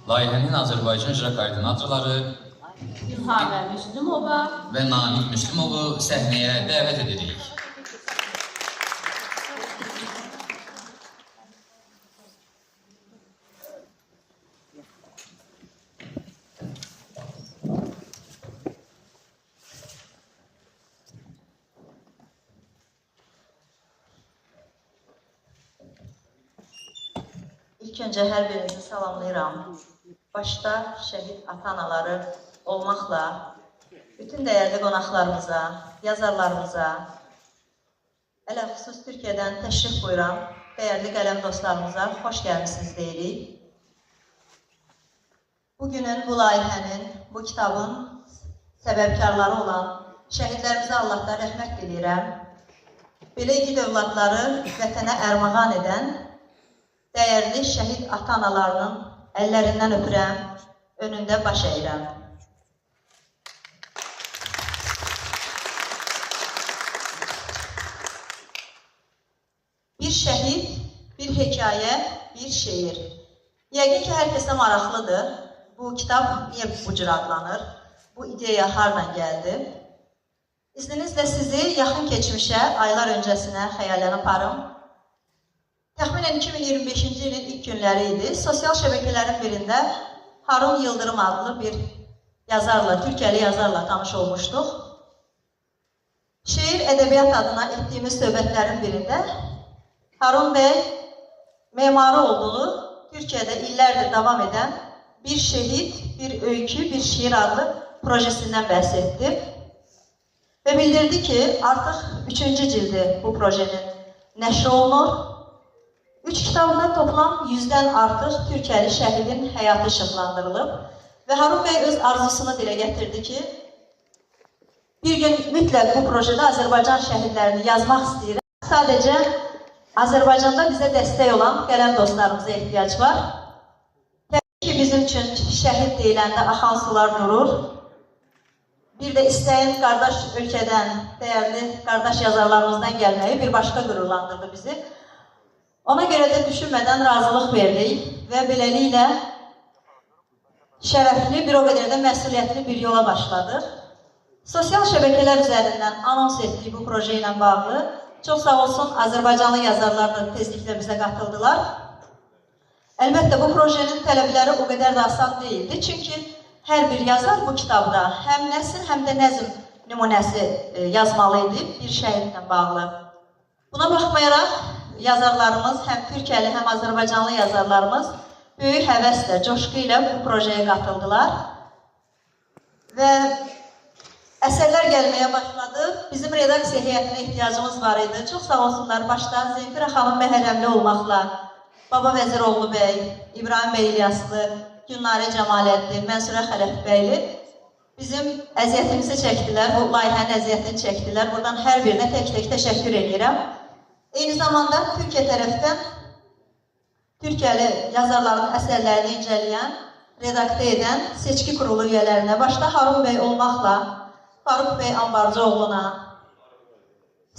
Layihənin Azərbaycan icra koordinatorları İlhamə Müslümova və Namiq Müslümovu səhnəyə dəvət edirik. İlk öncə hər birinizi salamlayıram. Başda şəhid ata-anaları olmaqla bütün dəyərli qonaqlarımıza, yazarlarımıza, ələxüsus Türkiyədən təşrif buyuran dəyərli qələm dostlarımıza xoş gəlmisiniz deyirik. Bugünün, bu layihənin, bu kitabın səbəbkarları olan şəhidlərimizə Allahdan rəhmət diləyirəm. Belə igid övladları vətənə ərmağan edən dəyərli şəhid ata-analarının əllərindən öpürəm, önündə baş əyirəm. Bir şəhid, bir hekayə, bir şeir. Yəqin ki, hər kəsə maraqlıdır. Bu kitab niyə bu cür adlanır? Bu ideya hardan gəldi? İzninizlə sizi yaxın keçmişə, aylar öncəsinə xəyalən aparım. Təxminən 2025-ci ilin ilk günləri idi. Sosial şəbəkələrin birində Harun Yıldırım adlı bir yazarla, Türkiyəli yazarla tanış olmuşduq. Şeir ədəbiyyat adına etdiyimiz söhbətlərin birində Harun bəy memarı olduğu, Türkiyədə illərdir davam edən bir şehit, bir öykü, bir şiir adlı projesindən bəhs etdi. Və bildirdi ki, artıq 3-cü cildi bu projenin nəşr olunur. 3 kitabda toplam 100-dən artıq Türkiyəli şəhidin həyatı işıqlandırılıb və Harun bəy öz arzusunu dilə gətirdi ki, bir gün mütləq bu projede Azərbaycan şəhidlərini yazmaq istəyirəm. Sadəcə Azərbaycanda bizə dəstək olan qələm dostlarımıza ehtiyac var. Təbii ki, bizim üçün şəhid deyiləndə axan sular durur. Bir də istəyin qardaş ölkədən, dəyərli qardaş yazarlarımızdan gəlməyi bir başqa qürurlandırdı bizi. Ona görə də düşünmədən razılıq verdik və beləliklə şərəfli, bir o qədər də məsuliyyətli bir yola başladıq. Sosial şəbəkələr üzərindən anons etdik bu proje ilə bağlı. Çox sağ olsun, Azərbaycanlı yazarlar da tezliklə bizə qatıldılar. Əlbəttə, bu projenin tələbləri o qədər də asan deyildi. Çünki hər bir yazar bu kitabda həm nəsr, həm də nəzm nümunəsi yazmalı idi bir şəhidlə bağlı. Buna baxmayaraq, yazarlarımız, həm Türkiyəli, həm Azərbaycanlı yazarlarımız böyük həvəslə, coşqu ilə bu projeye qatıldılar. Və əsərlər gəlməyə başladı. Bizim redaksiya heyətinə ehtiyacımız var idi. Çox sağ olsunlar, başdan Zemfirə xanım Məhərrəmli olmaqla, Baba Vəziroğlu bəy, İbrahim bəy İlyaslı, Günari Cəmalətli, Mənsurə Xələfbəyli bizim əziyyətimizi çəkdilər, bu layihənin əziyyətini çəkdilər. Buradan hər birinə tək-tək təşəkkür edirəm. Eyni zamanda Türkiyə tərəfdən Türkiyəli yazarların əsərlərini incələyən, redaktə edən seçki kurulu üyələrinə, başda Harun bəy olmaqla, Faruk bəy Ambarcıoğluna,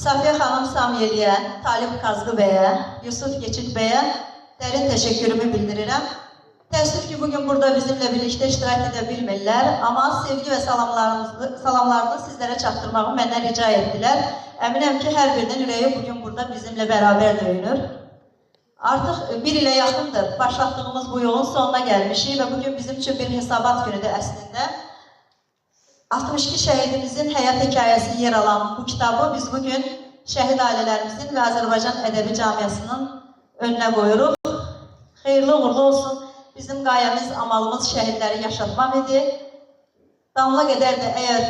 Safiyə xanım Samyeliyə, Talib Kazqı bəyə, Yusuf Keçid bəyə dərin təşəkkürümü bildirirəm. Təəssüf ki, bugün burada bizimlə birlikdə iştirak edə bilmirlər, amma sevgi və salamlarını sizlərə çatdırmağı məndən rica etdilər. Əminəm ki, hər birinin ürəyi bugün burada bizimlə bərabər döyünür. Artıq bir ilə yaxındır, başlatdığımız bu yolun sonuna gəlmişik və bugün bizim üçün bir hesabat günüdür əslində. 62 şəhidimizin həyat hekayəsi yer alan bu kitabı biz bugün şəhid ailələrimizin və Azərbaycan ədəbi camiasının önünə qoyuruq. Xeyirli uğurlu olsun. Bizim qayəmiz, amalımız şəhidləri yaşatmaq idi. Damla qədər də əgər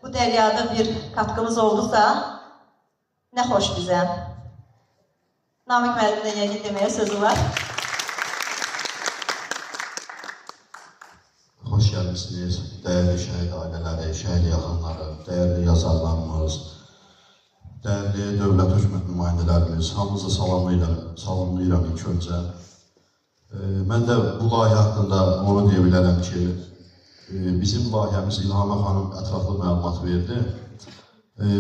bu dəryada bir katkımız oldusa, nə xoş bizə. Namiq müəllimdə yəqin deməyə sözü var. Xoş gəlmişsiniz, dəyərli şəhid ailələri, şəhid yaxınları, dəyərli yazarlarımız, dəyərli dövlət hökumət nümayəndələrimiz, hamınızı salamlayıram ilk öncə. Mən də bu layihə haqqında onu deyə bilərəm ki, bizim layihəmiz İlhamə xanım ətraflı məlumat verdi.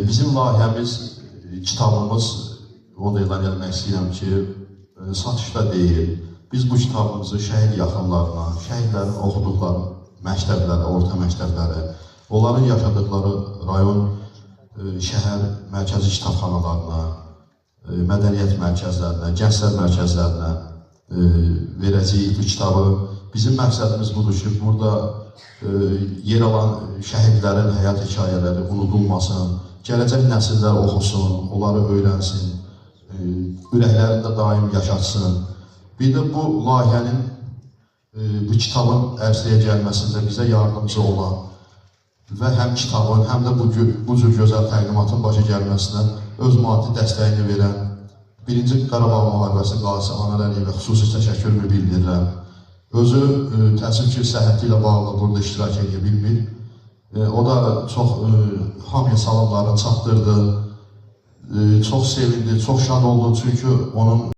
Bizim layihəmiz, kitabımız, o da ilan gəlmək istəyirəm ki, satışda deyil, biz bu kitabımızı şəhid yaxınlarına, şəhidlərin oxuduqları məktəblərə, orta məktəblərə, onların yaşadıkları rayon, şəhər mərkəzi kitabxanalarına, mədəniyyət mərkəzlərinə, gənclər mərkəzlərinə verəcəyik bu kitabı. Bizim məqsədimiz budur ki, burada yer alan şəhidlərin həyat hekayələri unudulmasın, gələcək nəsillər oxusun, onları öyrənsin, ürəklərində daim yaşatsın. Bir də bu layihənin, bu kitabın ərsəyə gəlməsində bizə yardımcı olan və həm kitabın, həm də bu cür gözəl təqdimatın başa gəlməsinə öz maddi dəstəyini verən 1-ci Qarabağ müharibəsi qazisi Anar Əliyevə xüsusi təşəkkürümü bildirirəm. Özü təəssüf ki, səhhəti ilə bağlı burada iştirak edə bilmir. O da çox hamıya salamlarını çatdırdı, çox sevindi, çox şad oldu çünki onun